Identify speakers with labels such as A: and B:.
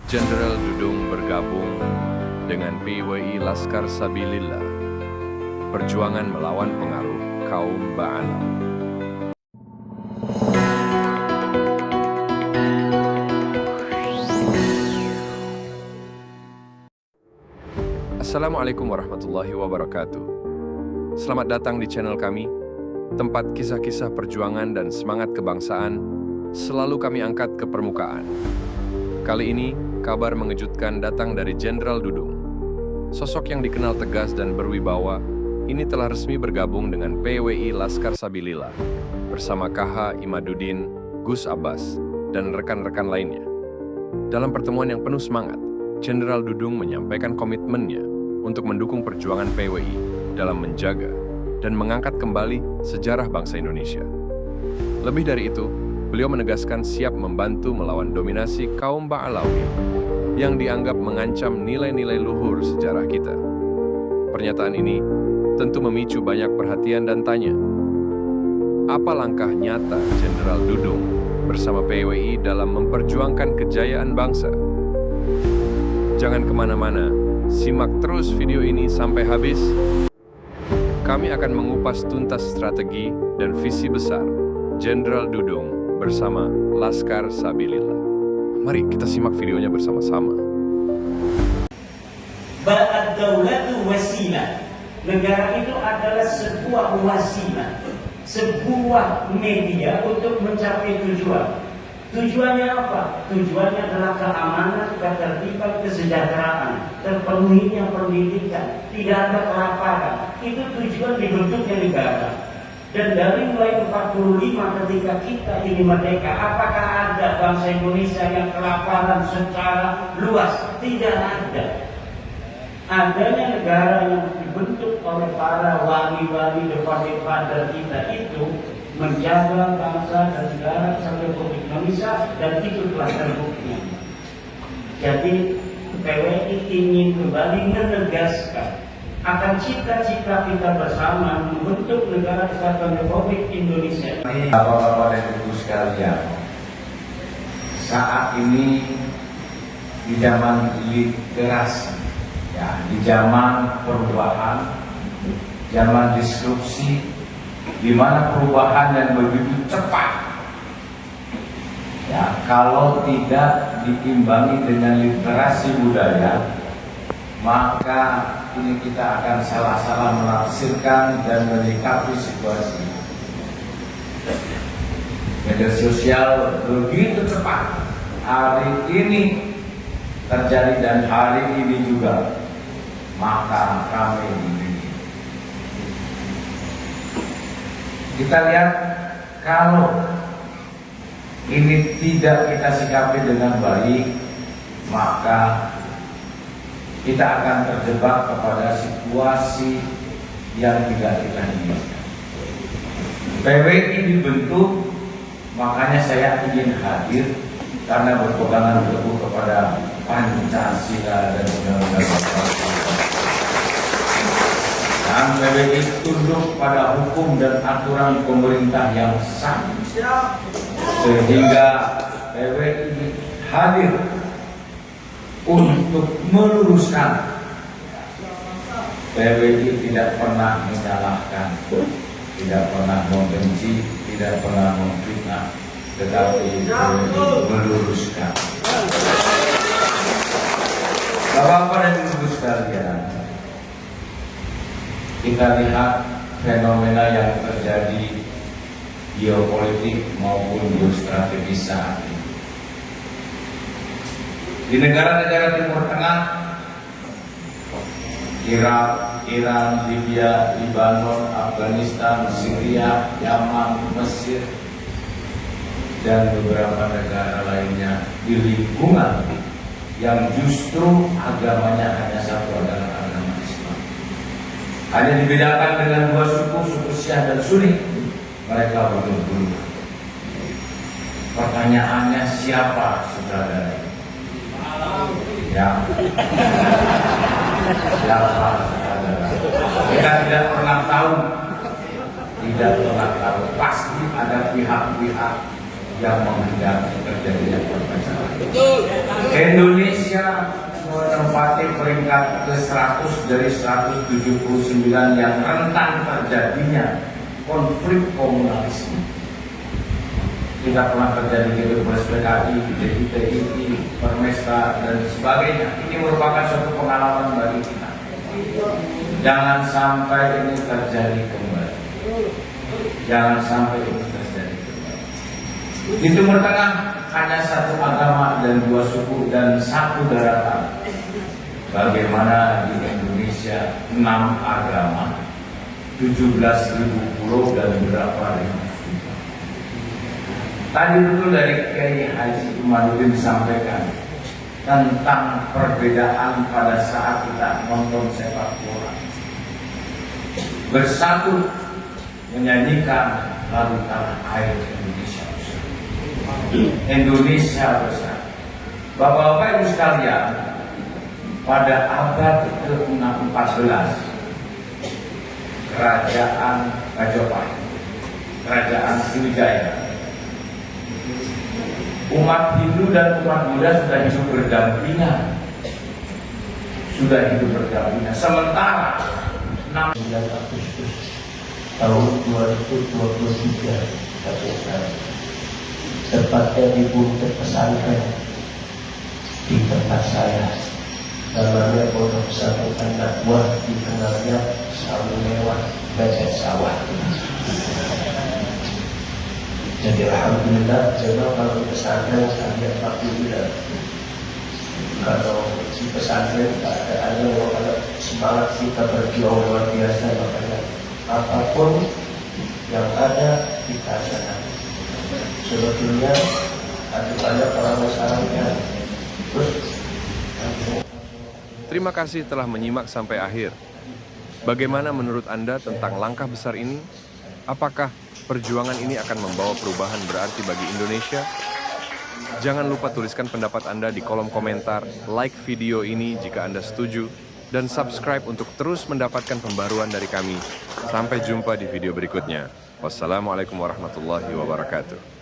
A: Jenderal Dudung bergabung dengan PWI Laskar Sabilillah, perjuangan melawan pengaruh kaum Ba'alawi. Assalamualaikum warahmatullahi wabarakatuh. Selamat datang di channel kami, tempat kisah-kisah perjuangan dan semangat kebangsaan selalu kami angkat ke permukaan. Kali ini, kabar mengejutkan datang dari Jenderal Dudung. Sosok yang dikenal tegas dan berwibawa, ini telah resmi bergabung dengan PWI Laskar Sabilillah bersama KH Imaduddin, Gus Abbas, dan rekan-rekan lainnya. Dalam pertemuan yang penuh semangat, Jenderal Dudung menyampaikan komitmennya untuk mendukung perjuangan PWI dalam menjaga dan mengangkat kembali sejarah bangsa Indonesia. Lebih dari itu, beliau menegaskan siap membantu melawan dominasi kaum Ba'alawi yang dianggap mengancam nilai-nilai luhur sejarah kita. Pernyataan ini tentu memicu banyak perhatian dan tanya. Apa langkah nyata Jenderal Dudung bersama PWI dalam memperjuangkan kejayaan bangsa? Jangan kemana-mana, simak terus video ini sampai habis. Kami akan mengupas tuntas strategi dan visi besar Jenderal Dudung bersama Laskar Sabilillah. Mari kita simak videonya bersama-sama.
B: Ba'ad-daulatu wasilah. Negara itu adalah sebuah wasilah, sebuah media untuk mencapai tujuan. Tujuannya apa? Tujuannya adalah keamanan, ketertiban, kesejahteraan, terpenuhinya pendidikan, tidak ada kelaparan. Itu tujuan dibentuknya negara. Dan dari mulai 45 ketika kita ini merdeka, apakah ada bangsa Indonesia yang kelaparan secara luas? Tidak ada. Adanya negara yang dibentuk oleh para wali-wali, the founding father kita itu menjaga bangsa dan negara sampai Republik Indonesia, dan itu telah terbukti. Jadi PWI ingin kembali menegaskan akan cita-cita kita bersama membentuk negara kesatuan Republik Indonesia.
C: Bapak-bapak dan ibu sekalian, saat ini di zaman literasi, ya, di zaman perubahan, zaman disrupsi, di mana perubahan yang begitu cepat, ya, kalau tidak diimbangi dengan literasi budaya, maka ini kita akan salah-salah menafsirkan dan menyikapi situasi. Media sosial begitu cepat hari ini terjadi dan hari ini juga, maka kami ini kita lihat kalau ini tidak kita sikapi dengan baik, maka kita akan terjebak kepada situasi yang tidak kita inginkan. PWI dibentuk, makanya saya ingin hadir karena berpegangan teguh kepada Pancasila dan Undang-Undang Dasar. Dan PWI tunduk pada hukum dan aturan pemerintah yang sah, sehingga PWI hadir untuk meluruskan. PWI tidak pernah menyalahkan, tidak pernah membenci, tidak pernah memfitnah, tetapi PWI meluruskan. Bapak-bapak dan ibu sekalian, kita lihat fenomena yang terjadi geopolitik maupun geostrategis saat ini. Di negara-negara Timur Tengah, Irak, Iran, Libya, Lebanon, Afghanistan, Syria, Yaman, Mesir, dan beberapa negara lainnya di lingkungan yang justru agamanya hanya satu, adalah agama Islam. Hanya dibedakan dengan dua suku, suku Syiah dan Sunni. Mereka betul-betul. Pertanyaannya, siapa saudara? Ya, siapa saudara? Kita tidak pernah tahu, pasti ada pihak-pihak yang menghendaki terjadinya perpecahan. Indonesia Indonesia menempati peringkat ke-100 dari 179 yang rentan terjadinya konflik komunalisme. Tidak pernah terjadi di PKI, DITI, Permesta, dan sebagainya. Ini merupakan suatu pengalaman bagi kita. Jangan sampai ini terjadi kembali. Jangan sampai ini terjadi kembali. Di Timur Tengah hanya satu agama dan dua suku dan satu daratan. Bagaimana di Indonesia 6 agama, 17.000 pulau dan berapa ribu suku. Tadi betul dari Kiai Haji Umaruddin disampaikan tentang perbedaan pada saat kita nonton sepak bola. Bersatu menyanyikan lagu tanah air Indonesia besar. Indonesia besar. Bapak-bapak ibu sekalian, pada abad ke-14 Kerajaan Majapahit, Kerajaan Sriwijaya, umat Hindu dan umat Buddha sudah hidup berdampingan. Sementara 6
D: Agustus tahun 2023 tepatnya di Buntet Pesantren di tempat saya, namanya Pondok Pesantren Nakwa, dikenalnya selalu lewat Bajet Sawah. Jadi alhamdulillah, jemaah kalau di pesantren kalian alhamdulillah. Kalau di pesantren keadaannya kalau semangat kita berjuang luar biasa, makanya apapun yang ada kita sana. Sebetulnya ada banyak orang masalahnya. Terus
A: Terima kasih telah menyimak sampai akhir. Bagaimana menurut Anda tentang langkah besar ini? Apakah perjuangan ini akan membawa perubahan berarti bagi Indonesia? Jangan lupa tuliskan pendapat Anda di kolom komentar, like video ini jika Anda setuju, dan subscribe untuk terus mendapatkan pembaruan dari kami. Sampai jumpa di video berikutnya. Wassalamualaikum warahmatullahi wabarakatuh.